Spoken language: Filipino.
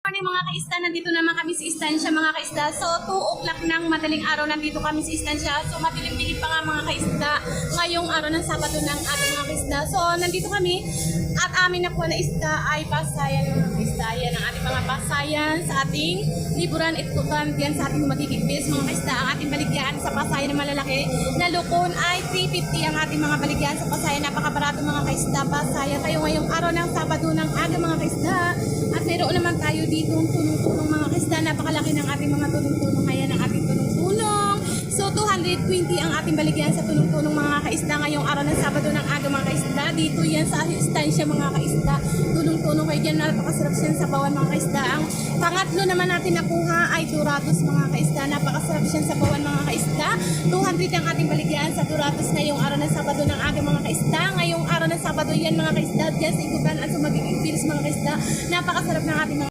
Morning mga kaista, nandito naman kami sa istansya mga kaista. So 2 o'clock ng madaling araw nandito kami sa istansya. So madilim-dilim pa nga mga kaista ngayong araw ng Sabado ng ating mga kaista. So nandito kami at amin na po na isda ay pasayan mga kaista. Yan ang ating mga pasayan sa ating liburan itutukan diyan sa ating magigigpis mga kaista. Ang ating baligyan sa pasayan na malalaki na lukon ay 350 ang ating mga baligyan sa pasayan. Napakabarato mga kaista. Pasayan tayo ngayong araw ng Sabado ng aga mga kaista. At mayroon naman tayo dito tulong-tulong mga kaista. Napakalaki ng ating mga tulong-tulong. Ayan ang ating tulong-tulong. So 220 ang ating baligyan sa tulong-tulong mga kaista ngayong araw ng Sabado ng aga mga kaista. Dito yan sa istansya mga kaista. Tulong-tulong kayo dyan. Napakasarap siya sa bawan mga kaista. Ang pangatlo naman natin nakuha ay Dorados mga kaista. Napakasarap siya sa bawan mga kaista. 200 ang ating baligyan sa Dorados ngayong araw ng Sabado ng aga mga kaista. Ngayong araw ng Sabado yan mga kaista. Diyan sa ikutan at sa magiging pilis mga kaista. Napakasarap ng ating mga